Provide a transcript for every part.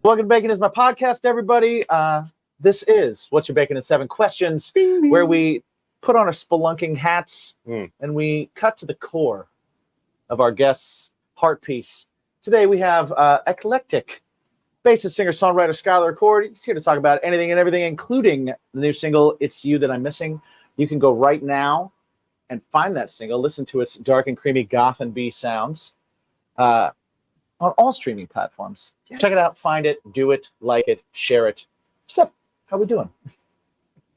Welcome to Bacon is My Podcast, everybody. This is What's Your Bacon in 7 Questions, where we put on our spelunking hats and we cut to the core of our guest's heart piece. Today we have eclectic bassist, singer, songwriter Skyler Acord. He's here to talk about anything and everything, including the new single, It's You That I'm Missing. You can go right now and find that single, listen to its dark and creamy goth and B sounds on all streaming platforms. Yes. Check it out, find it, do it, like it, share it. What's up? How we doing?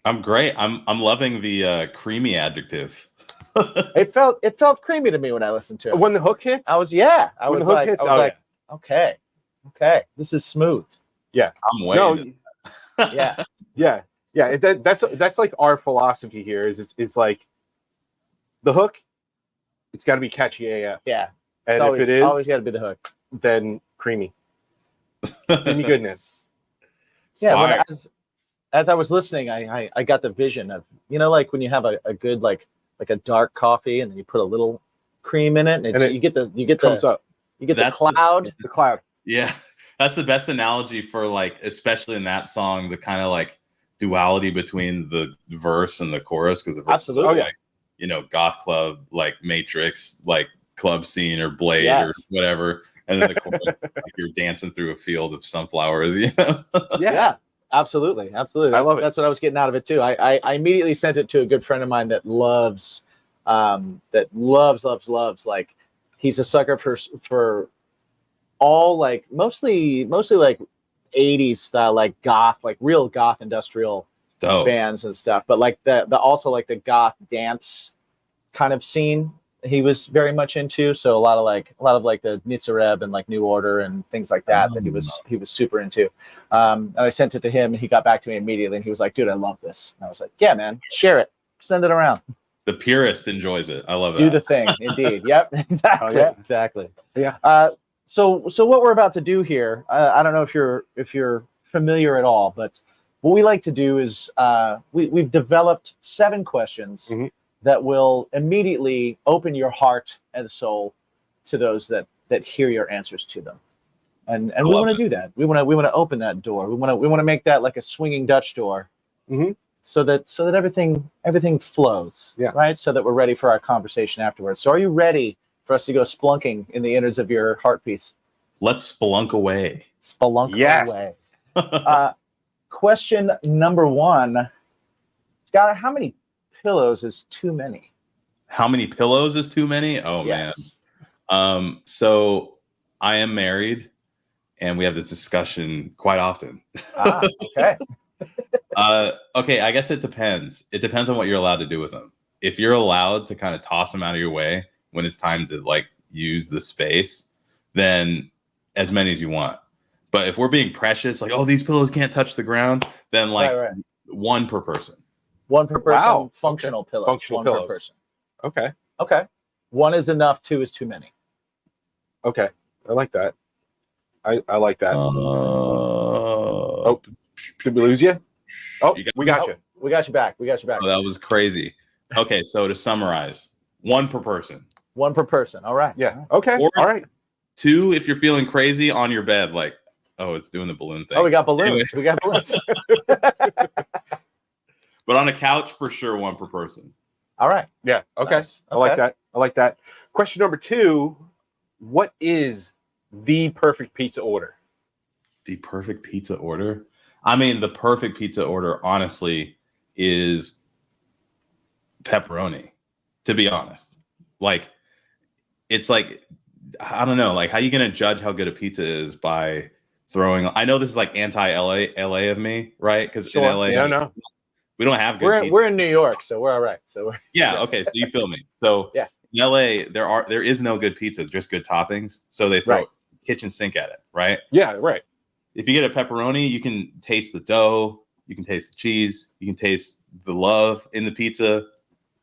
I'm great. I'm loving the creamy adjective. It felt creamy to me when I listened to it. When the hook hits? I was like, okay, this is smooth. Yeah. I'm waiting. Yeah. That's like our philosophy here it's like the hook, it's got to be catchy AF. Yeah. And if it is, always got to be the hook. Then creamy. Creamy goodness. Yeah, as I was listening, I got the vision of, like when you have a good like a dark coffee and then you put a little cream in it and you get the cloud. The cloud. Yeah. That's the best analogy for, like, especially in that song, the kind of like duality between the verse and the chorus, because the verse absolutely is like, goth club, like Matrix, like club scene or Blade or whatever. And then the chorus, like you're dancing through a field of sunflowers, Yeah, absolutely. I love it. That's what I was getting out of it too. I immediately sent it to a good friend of mine that loves, like, he's a sucker for all like mostly like 80s style, like goth, like real goth industrial bands and stuff. But like the also like the goth dance kind of scene he was very much into. So a lot of like the Nitzareb and like New Order and things like that he was super into. And I sent it to him and he got back to me immediately and he was like, dude, I love this. And I was like, yeah, man, share it, send it around. The purist enjoys it. I love that. Do the thing. Indeed. Yep. Exactly. Oh, yeah. Exactly. Yeah. So what we're about to do here, I don't know if you're familiar at all, but what we like to do is we've developed 7 questions that will immediately open your heart and soul to those that hear your answers to them, and we want to do that. We want to open that door. We want to make that like a swinging Dutch door, so that everything flows, right? So that we're ready for our conversation afterwards. So are you ready for us to go spelunking in the innards of your heart piece? Let's spelunk away. Away. Question number 1. Skyler, how many pillows is too many? How many pillows is too many? Oh, yes. Man. So I am married and we have this discussion quite often. Okay. Okay, I guess it depends. It depends on what you're allowed to do with them. If you're allowed to kind of toss them out of your way when it's time to like use the space, then as many as you want. But if we're being precious, like, oh, these pillows can't touch the ground, then like one per person. One per person. Wow. Functional pillows. Functional pillows. Per person. Okay. 1 is enough. 2 is too many. Okay. I like that. I like that. Did we lose you? Oh, we got you. We got you back. Oh, that was crazy. Okay, so to summarize, 1 per person. 1 per person. All right. Yeah. Okay. Or all right. 2 if you're feeling crazy on your bed, like, oh, it's doing the balloon thing. Oh, we got balloons. But on a couch, for sure, 1 per person. All right. Yeah. Okay. Nice. I like that. Question number 2: what is the perfect pizza order? The perfect pizza order? I mean, the perfect pizza order, honestly, is pepperoni, to be honest. Like, it's like, I don't know, like, how are you going to judge how good a pizza is by throwing, I know this is like anti-LA of me, right? Because in LA, we don't have good pizza. We're in New York, so we're all right. So okay, so you feel me. So in LA, there is no good pizza, just good toppings. So they throw kitchen sink at it, right? Yeah, right. If you get a pepperoni, you can taste the dough, you can taste the cheese, you can taste the love in the pizza.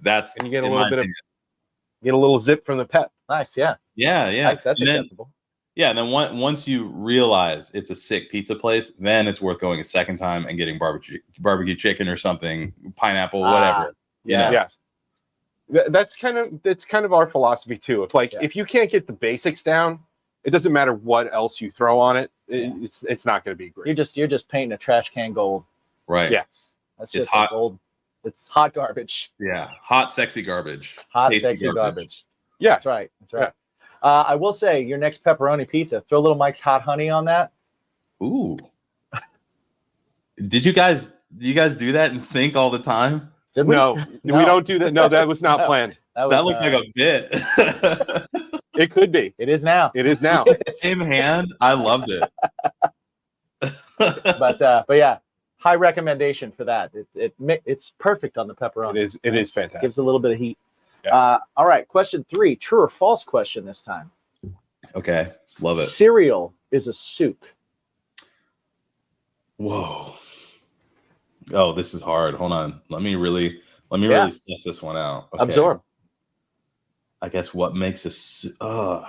And you get a little zip from the pep. Nice, yeah. Yeah. That's acceptable. Yeah, and then once you realize it's a sick pizza place, then it's worth going a second time and getting barbecue chicken or something, pineapple, whatever. Yes. That's kind of our philosophy too. It's like if you can't get the basics down, it doesn't matter what else you throw on it. it's not going to be great. You're just painting a trash can gold. Right. Yes. That's It's just hot. gold. It's hot garbage. Yeah. Hot, sexy garbage. Hot, Tasty sexy garbage. Yeah. That's right. That's right. I will say your next pepperoni pizza, throw little Mike's hot honey on that. Ooh. Do you guys do that in sync all the time? Did we? No, we don't do that. No, that was not planned. That looked like a bit. It could be. It is now. It is now. Same hand. I loved it. But yeah, high recommendation for that. It's perfect on the pepperoni. It is fantastic. Gives a little bit of heat. Yeah. All right, question 3, true or false question this time. Okay. Love it. Cereal is a soup. Whoa. Oh, this is hard. Hold on. Let me really suss this one out. Okay. Absorb. I guess what makes no.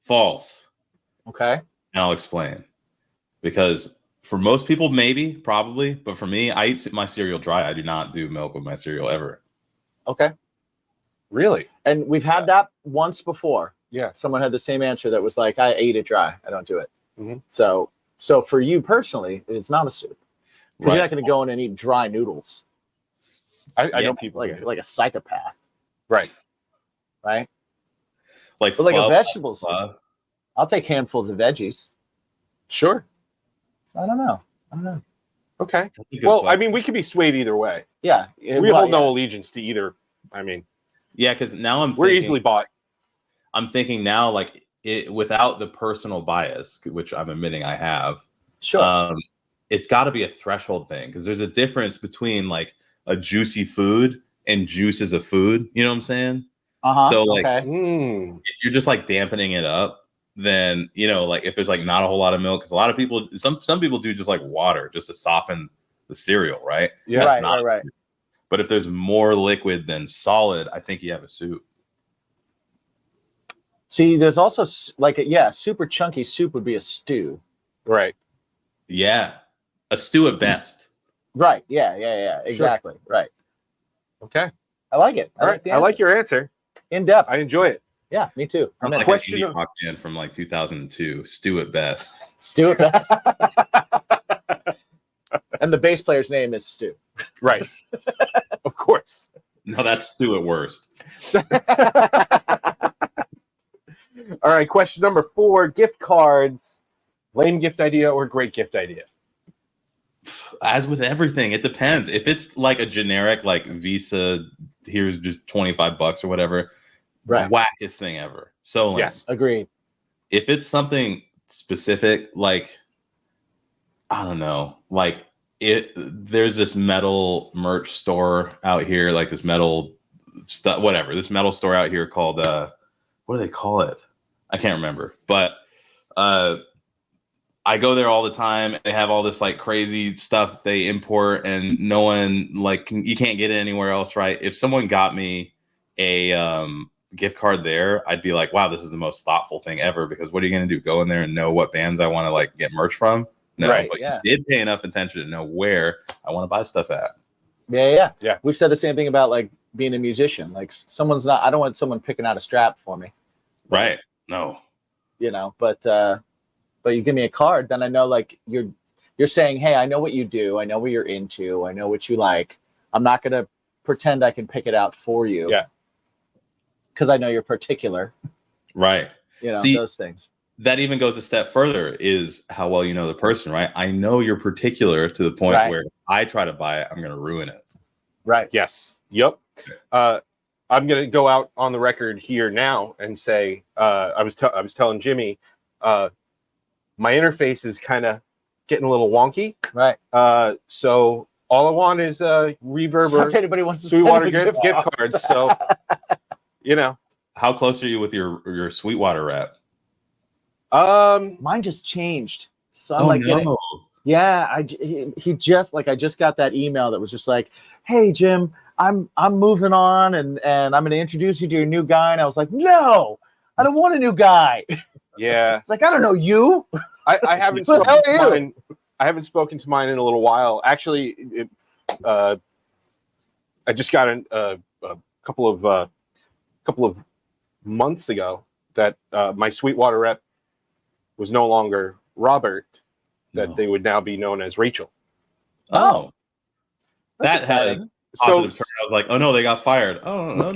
False. Okay. And I'll explain. Because for most people, maybe, probably, but for me, I eat my cereal dry. I do not do milk with my cereal ever. Okay. Really? And we've had that once before. Yeah. Someone had the same answer that was like, I ate it dry. I don't do it. Mm-hmm. So for you personally, it's not a soup. Because you're not going to go in and eat dry noodles. I know people like a psychopath. Right. Right? Like, But like a pho, vegetable soup. pho. I'll take handfuls of veggies. Sure. I don't know. Okay. That's a good Well, question. I mean, we could be swayed either way. Yeah. We hold no allegiance to either. I mean, Yeah, because now we're easily bought. I'm thinking now, like, without the personal bias, which I'm admitting I have. Sure. It's got to be a threshold thing, because there's a difference between like a juicy food and juice as a food. You know what I'm saying? So like, okay. if you're just like dampening it up, then like if there's like not a whole lot of milk, because a lot of people, some people do just like water just to soften the cereal, right? Yeah, That's right. But if there's more liquid than solid, I think you have a soup. See, there's also super chunky soup would be a stew. Right. Yeah, a stew at best. Right. Yeah. Exactly. Sure. Right. Okay. I like it. All right. I like your answer. In depth. I enjoy it. Yeah, me too. I'm like Question an indie rock band from like 2002. Stew at best. Stew at best. And the bass player's name is Stu. Right. Of course. No, that's stew at worst. All right. Question number 4, gift cards. Lame gift idea or great gift idea? As with everything, it depends. If it's like a generic, like Visa, here's just $25 or whatever, Right. wackest thing ever. So lame. Yes. Agreed. If it's something specific, like, I don't know, like there's this metal merch store out here, like this metal stuff, whatever, this metal store out here called, what do they call it? I can't remember, but I go there all the time. They have all this like crazy stuff they import, and no one you can't get it anywhere else, right? If someone got me a gift card there, I'd be like, wow, this is the most thoughtful thing ever, because what are you going to do? Go in there and know what bands I want to like get merch from? No, Right, but yeah. you did pay enough attention to know where I want to buy stuff at. Yeah. Yeah. We've said the same thing about like being a musician. Like I don't want someone picking out a strap for me. Right. No. But you give me a card, then I know like you're saying, hey, I know what you do. I know what you're into. I know what you like. I'm not going to pretend I can pick it out for you. Yeah. Because I know you're particular. Right. See, those things. That even goes a step further, is how well you know the person, right? I know you're particular to the point where if I try to buy it, I'm going to ruin it. Right. Yes. Yep. I'm going to go out on the record here now and say, I was telling Jimmy, my interface is kind of getting a little wonky. Right. So all I want is Reverb So if or anybody wants to Sweetwater send a gift cards. So, How close are you with your Sweetwater rap? Mine just changed. So I'm getting, yeah, he just I just got that email that was just like, hey Jim, I'm moving on and I'm going to introduce you to your new guy. And I was like, no, I don't want a new guy. Yeah. It's like, I don't know you. I haven't Who the spoken hell are to you? mine. I haven't spoken to mine in a little while. Actually, I just got a couple of months ago. that my Sweetwater rep was no longer Robert, that they would now be known as Rachel. Oh, That's that had a exciting. positive turn. I was like, oh no, they got fired. Oh no,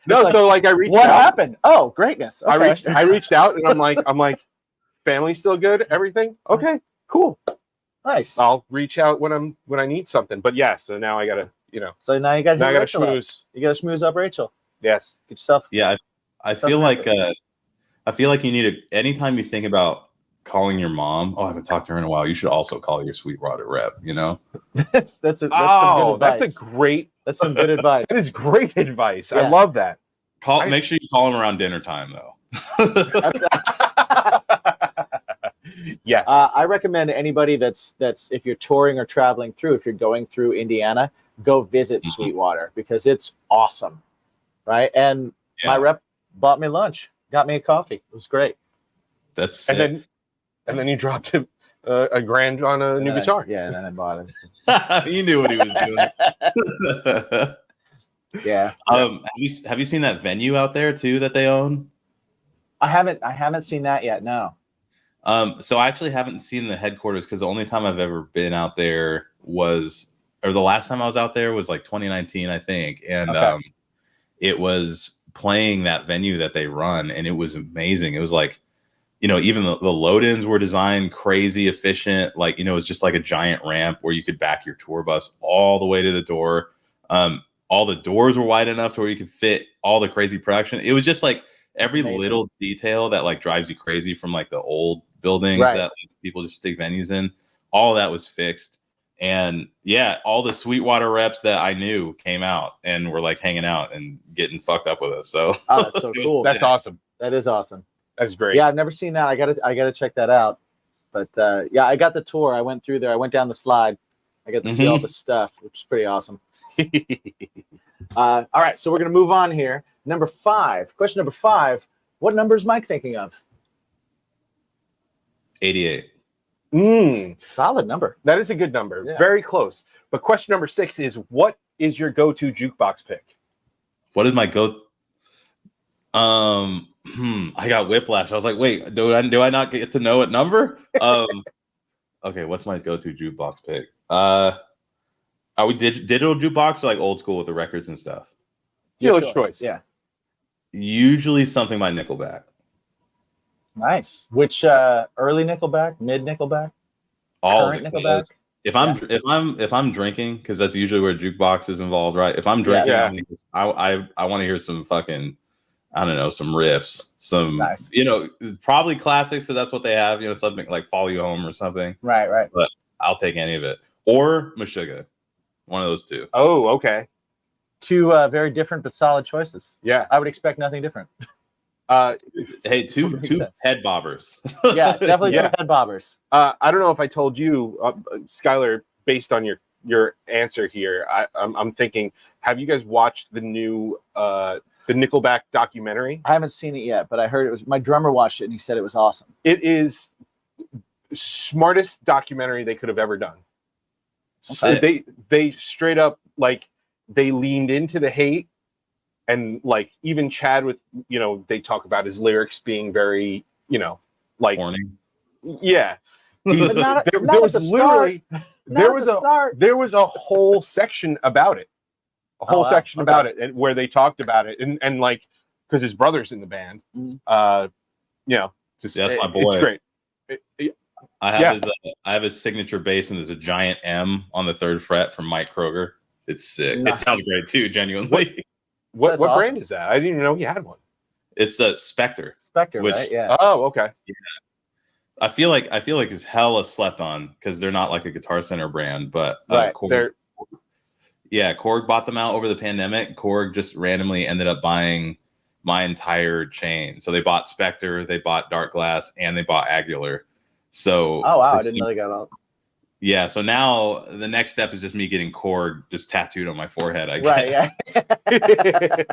No, so like I reached What out. happened? Oh, greatness. Okay. I reached out and I'm like, family still good? Everything? Okay, cool. Nice. I'll reach out when I need something. But yeah, so now I gotta, So now you got now I gotta Rachel up. schmooze. You got to schmooze up Rachel. Yes. Get yourself. Yeah, I feel like you need to. Anytime you think about calling your mom, I haven't talked to her in a while. You should also call your Sweetwater rep. That's some good that's advice. that's some good advice. That is great advice. I Yeah. love that. Make sure you call him around dinner time though. Yes. I recommend anybody that's if you're touring or traveling through, if you're going through Indiana, go visit Sweetwater because it's awesome, right? And my rep bought me lunch, got me a coffee. It was great. That's sick. And then you dropped him $1,000 on a new guitar. Yeah, and then I bought it. You knew what he was doing. Yeah. Have you seen that venue out there too that they own? I haven't seen that yet. No. So I actually haven't seen the headquarters because the only time I've ever been out there the last time I was out there was like 2019, I think, and it was playing that venue that they run, and it was amazing. It was like, even the load-ins were designed crazy efficient. Like, it was just like a giant ramp where you could back your tour bus all the way to the door. All the doors were wide enough to where you could fit all the crazy production. It was just like every little detail that like drives you crazy from like the old buildings that like, people just stick venues in. All of that was fixed. And yeah, all the Sweetwater reps that I knew came out and were like hanging out and getting fucked up with us. So that's so cool. That's awesome. That is awesome. That's great. Yeah, I've never seen that. I gotta check that out. But yeah, I got the tour. I went through there. I went down the slide. I got to see all the stuff, which is pretty awesome. All right, so we're gonna move on here. Number 5. Question number 5. What number is Mike thinking of? 88. Solid number. That is a good number. Yeah. Very close. But question number 6 is, what is your go-to jukebox pick? What is my go? I got whiplash. I was like, wait, do I not get to know what number? Okay, what's my go-to jukebox pick? Are we digital jukebox or like old school with the records and stuff? Dealer's choice. Yeah. Usually something by Nickelback. Nice. Which early Nickelback, mid Nickelback, current Nickelback? If I'm drinking, because that's usually where jukebox is involved, right? If I'm drinking, I want to hear some fucking, I don't know, some riffs, some probably classics. So that's what they have, something like "Follow You Home" or something. Right. But I'll take any of it, or Meshuggah, one of those two. Oh, okay. 2 very different but solid choices. Yeah, I would expect nothing different. Hey, two head bobbers. Yeah, definitely 2 head bobbers. I don't know if I told you, Skyler, based on your answer here, I'm thinking, have you guys watched the new the Nickelback documentary? I haven't seen it yet, but I heard it was, my drummer watched it and he said it was awesome. It is smartest documentary they could have ever done. So they straight up, like, they leaned into the hate. And like even Chad with, they talk about his lyrics being very, like corny. Yeah. There was a whole section about it. And where they talked about it and like, because his brother's in the band. That's my boy. It's great. I have his signature bass, and there's a giant M on the 3rd fret from Mike Kroger. It's sick. Nice. It sounds great too, genuinely. What brand is that? I didn't even know he had one. It's a Spectre. Right? Yeah. Oh, okay. Yeah. I feel like it's hella slept on because they're not like a Guitar Center brand, but Korg bought them out over the pandemic. Korg just randomly ended up buying my entire chain. So they bought Spectre, they bought Dark Glass, and they bought Angular. So I didn't know they got out. Yeah, so now the next step is just me getting Korg just tattooed on my forehead, I guess. Right, yeah.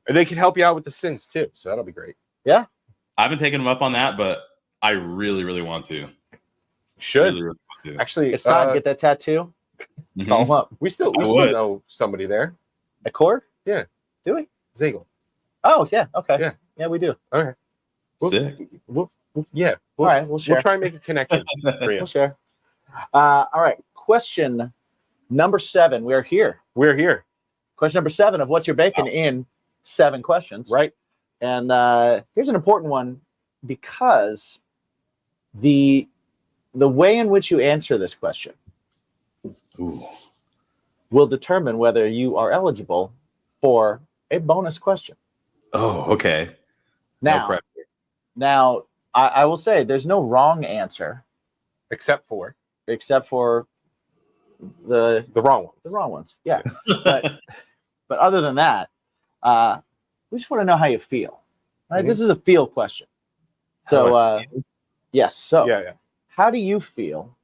And they can help you out with the synths too, so that'll be great. Yeah. I haven't taken them up on that, but I really, really want to. Should. Really want to. Actually, it's time to get that tattoo. Call them up. We still know somebody there. At Korg? Yeah. Do we? Ziegel. Oh, yeah. Okay. Yeah. Yeah, we do. Okay. Sick. Yeah. All right, we'll share. We'll try and make a connection for you. We'll share. All right. Question number 7. We're here. We're here. Question number 7 of What's Your Bacon in 7 questions. Right. And here's an important one because the way in which you answer this question Ooh. will determine whether you are eligible for a bonus question. Oh, okay. Now, No pressure. now I will say there's no wrong answer Except for the the wrong ones. the wrong ones. Yeah. but other than that, we just want to know how you feel. Right? Mhm. This is a feel question. How do So I feel? yes. So Yeah. how do you feel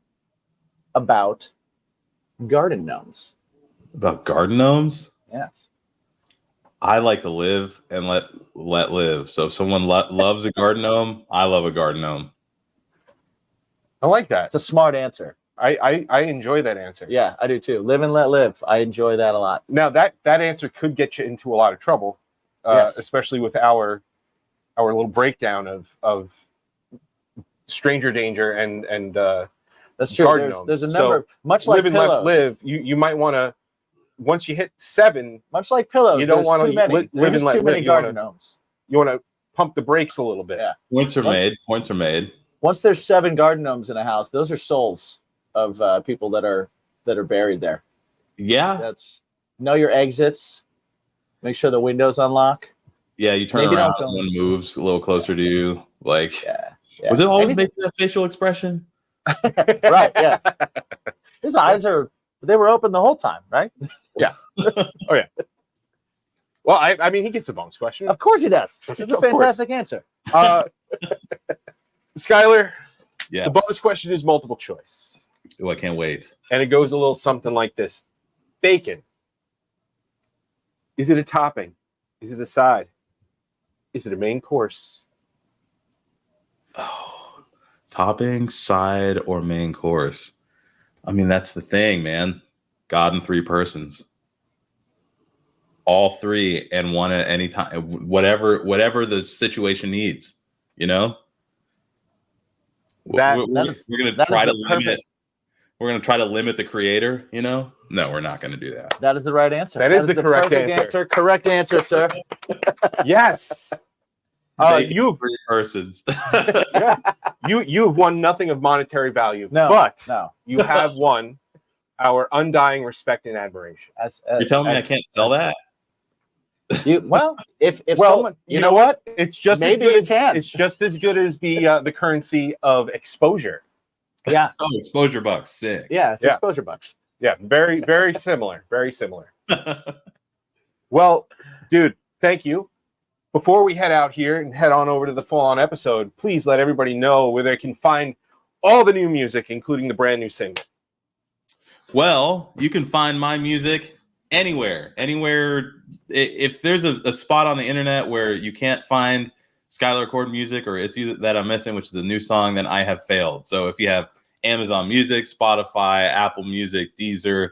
about garden gnomes? About garden gnomes? Yes. I like to live and let live. So if someone loves a garden gnome, I love a garden gnome. I like that. It's a smart answer. I enjoy that answer. Yeah, I do too. Live and let live. I enjoy that a lot. Now that answer could get you into a lot of trouble, Yes. especially with our little breakdown of stranger danger and That's true. garden There's a gnomes. number, much like live and pillows. let live. You might want to, once you hit 7, Much like pillows. You don't there's wanna too many. live There's and let too many live. You garden wanna- gnomes. you want to pump the brakes a little bit. Yeah. Points are What? made. Points are made. Once there's 7 garden gnomes in a house, those are souls of people that are buried there. Yeah. That's know your exits. Make sure the windows unlock. Yeah, you turn Maybe around don't and go- one moves a little closer to you. Like, Yeah. was it always Anything- making that facial expression? Right, yeah. His eyes they were open the whole time, right? Well, I mean, he gets a bonus question. Of course he does. It's a Of course. fantastic answer. Skyler, Yeah. the bonus question is multiple choice. Oh, I can't wait. And it goes a little something like this. Bacon. Is it a topping? Is it a side? Is it a main course? Oh, topping, side, or main course? I mean, that's the thing, man. God in 3 persons. All 3 and one at any time. Whatever the situation needs, you know? That we're gonna that try is to the limit. perfect- We're gonna try to limit the creator, you know? No, we're not gonna do that. That is the right answer. That is the correct perfect answer. Correct answer, sir. Yes. Bacon You've 3 persons. you've won nothing of monetary value, No, but no. you have won our undying respect and admiration. You're telling me I can't sell that? Well, if Well, someone, you know what? It's just Maybe as good you as can. it's just as good as the currency of exposure. Yeah, Oh, exposure bucks, sick. yeah, it's Yeah. exposure bucks. Yeah, very very similar, very similar. Well, dude, thank you. Before we head out here and head on over to the full-on episode, please let everybody know where they can find all the new music, including the brand new single. Well, you can find my music anywhere. If there's a spot on the internet where you can't find Skyler Acord music, or it's either that I'm missing, which is a new song, then I have failed. So if you have Amazon Music, Spotify, Apple Music, Deezer,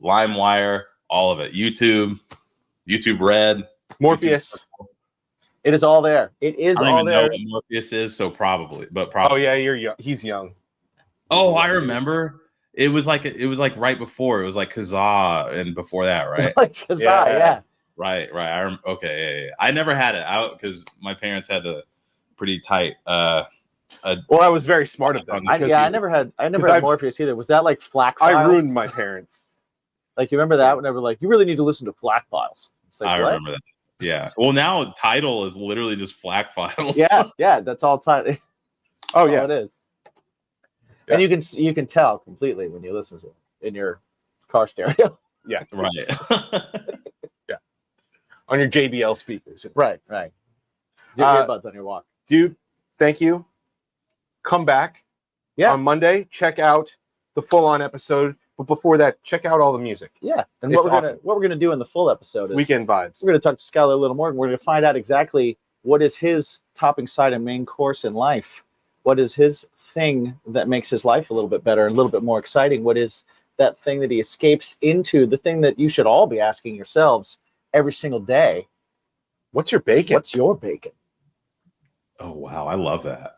LimeWire, all of it, YouTube Red, Morpheus. It is all there. It is I don't all even know there. what Morpheus is, so probably. Oh yeah, you're young. He's young. Oh, I remember. It was like right before. It was like Kazaa and before that, right? Like Kazaa, yeah. Right. Okay. Yeah. I never had it out because my parents had a pretty tight. Well, I was very smart of them. I never had Morpheus either. Was that like FLAC files? I ruined my parents. Like you remember that whenever like you really need to listen to FLAC files. It's like, I what? remember that. Yeah. Well, now Tidal is literally just FLAC files. Yeah, that's all time. Oh That's yeah, all it is. Yeah. And you can tell completely when you listen to it in your car stereo. Right. on your JBL speakers. Right. Your earbuds on your walk. Dude, thank you. Come back on Monday. Check out the full-on episode. But before that, check out all the music. Yeah. And It's what we're gonna do in the full episode is Weekend vibes. we're gonna talk to Skyler a little more, and we're gonna find out exactly what is his topping, side, and main course in life. What is his thing that makes his life a little bit better and a little bit more exciting? What is that thing that he escapes into? The thing that you should all be asking yourselves every single day. What's your bacon? What's your bacon? Oh wow, I love that.